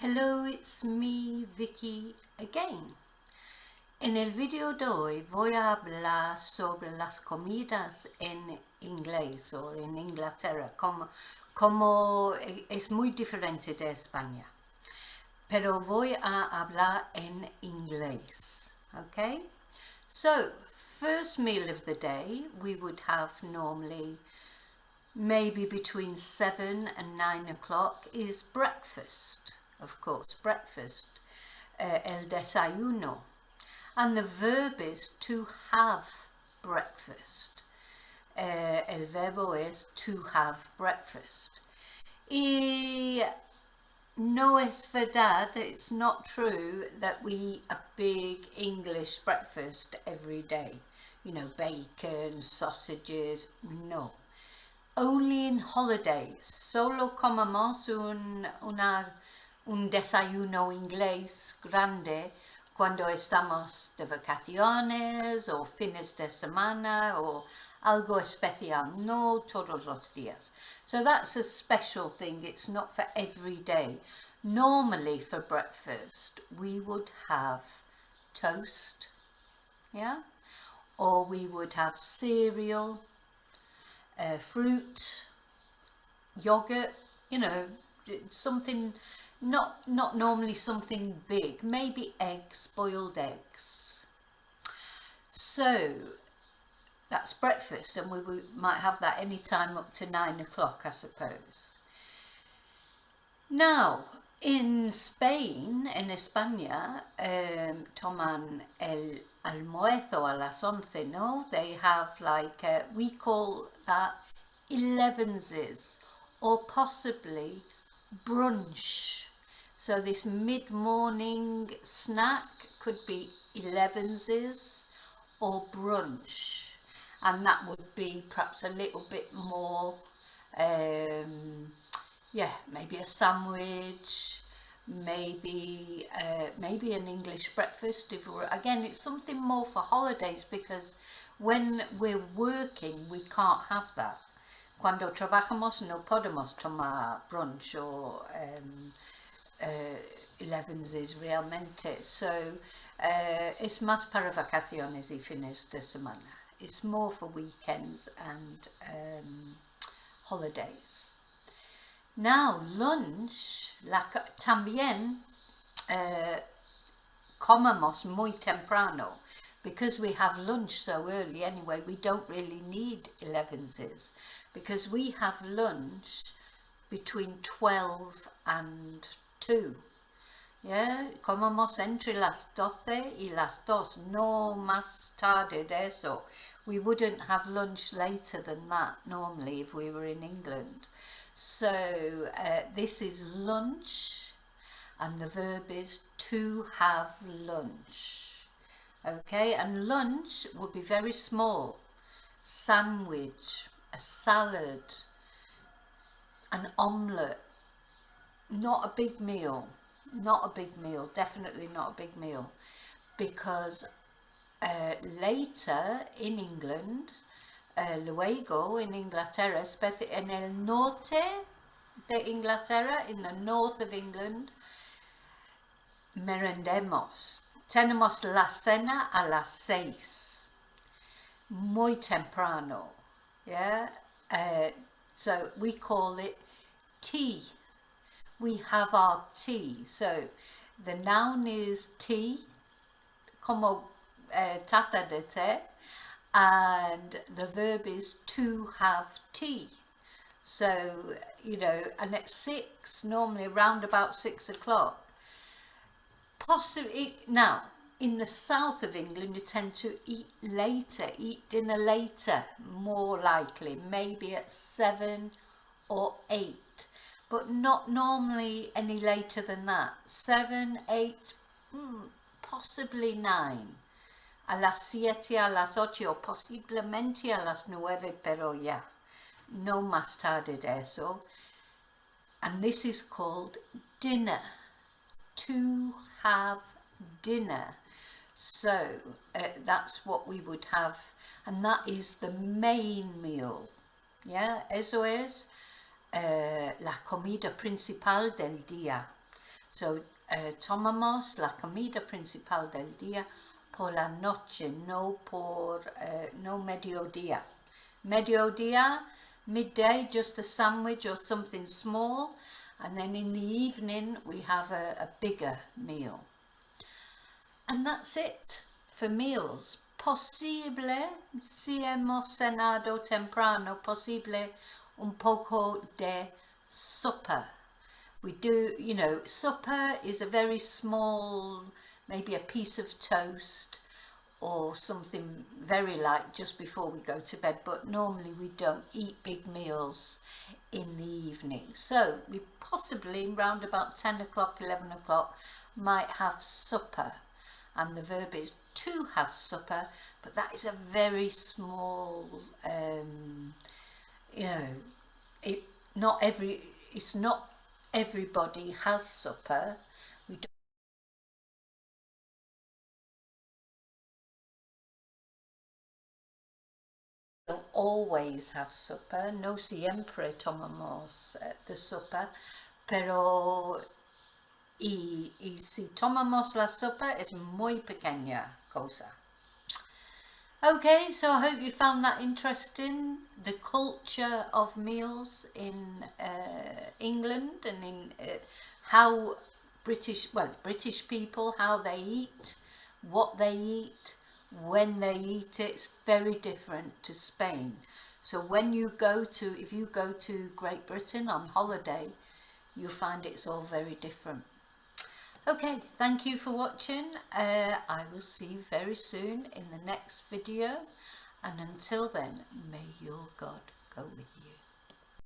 Hello, it's me, Vicky, again. En el video de hoy voy a hablar sobre las comidas en inglés o en Inglaterra, como es muy diferente de España. Pero voy a hablar en inglés, okay? So, first meal of the day, we would have normally maybe between 7 and 9 o'clock is breakfast. Of course, breakfast, el desayuno. And the verb is to have breakfast. El verbo es to have breakfast. Y no es verdad, it's not true that we eat a big English breakfast every day. You know, bacon, sausages, no. Only in holidays. Solo comemos un desayuno inglés grande cuando estamos de vacaciones o fines de semana o algo especial, no todos los días. So that's a special thing, it's not for every day. Normally for breakfast we would have toast, yeah, or we would have cereal, fruit, yogurt, you know, something not normally something big, maybe eggs, boiled eggs. So that's breakfast, and we might have that any time up to 9 o'clock, I suppose. Now in Spain, en España, toman el almuerzo a las 11, no? They have like, we call that 11s or possibly brunch. So this mid-morning snack could be 11s or brunch, and that would be perhaps a little bit more, yeah, maybe a sandwich, maybe an English breakfast. If we're, again, it's something more for holidays, because when we're working we can't have that. Cuando trabajamos no podemos tomar brunch or 11s realmente. So es más para vacaciones y fines de semana. It's more for weekends and holidays. Now lunch, también comemos muy temprano. Because we have lunch so early anyway, we don't really need 11s, because we have lunch between 12 and 2. Yeah, comemos entre las 12 y las 2, no más tarde de eso. We wouldn't have lunch later than that normally if we were in England. So this is lunch, and the verb is to have lunch. Okay, and lunch would be very small. Sandwich, a salad, an omelette. Not a big meal, definitely not a big meal, because later in England, luego in Inglaterra, en el norte de Inglaterra, in the north of England, merendemos. Tenemos la cena a las 6, muy temprano, yeah? So we call it tea. We have our tea. So the noun is tea, como taza de té, and the verb is to have tea. So, you know, and at 6, normally around about 6 o'clock. Possibly now in the south of England you tend to eat dinner later, more likely, maybe at 7 or 8, but not normally any later than that. 7, 8, possibly 9, a las 7, a las 8, o posiblemente a las 9, pero ya, no más tarde de eso. And this is called dinner, to have dinner. So that's what we would have, and that is the main meal. Yeah, eso es la comida principal del día. So tomamos la comida principal del día por la noche, no mediodía. Mediodía, midday, just a sandwich or something small, and then in the evening we have a bigger meal. And that's it for meals. Posible, si hemos cenado temprano, posible un poco de supper. We do, you know, supper is a very small, maybe a piece of toast or something very light just before we go to bed, but normally we don't eat big meals in the evening. So we possibly round about 10 o'clock, 11 o'clock might have supper, and the verb is to have supper, but that is a very small, you know, it's not everybody has supper. We don't always have supper, no siempre tomamos the supper, pero y si tomamos la sopa es muy pequeña cosa. Okay, so I hope you found that interesting, the culture of meals in England, and in how British people, how they eat, what they eat, when they eat it. It's very different to Spain. So when you go to, if you go to Great Britain on holiday, you'll find it's all very different. Okay, thank you for watching. I will see you very soon in the next video, and until then, may your God go with you.